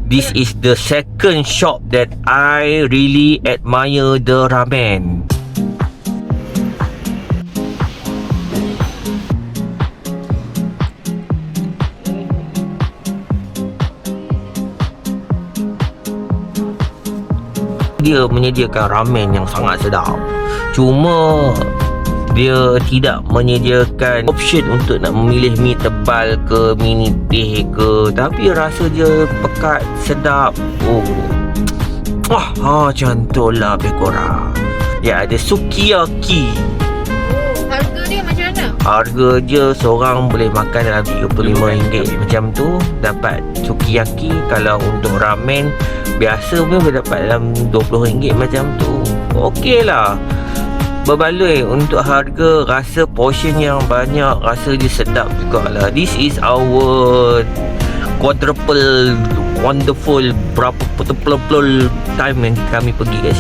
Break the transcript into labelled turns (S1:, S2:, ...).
S1: This is the second shop that I really admire the ramen. Dia menyediakan ramen yang sangat sedap. Cuma dia tidak menyediakan option untuk nak memilih mi tebal ke, mi nipih ke. Tapi rasa dia pekat, sedap. Macam tu lah lebih kurang. Ya, ada sukiyaki.
S2: Harga dia macam mana?
S1: Harga dia seorang boleh makan dalam RM35 macam tu. Dapat sukiyaki. Kalau untuk ramen biasa pun boleh dapat dalam RM20 macam tu. Okey lah, berbaloi untuk harga. Rasa portion yang banyak, rasa dia sedap jugalah. This is our quadruple wonderful berapa betul time yang kami pergi guys.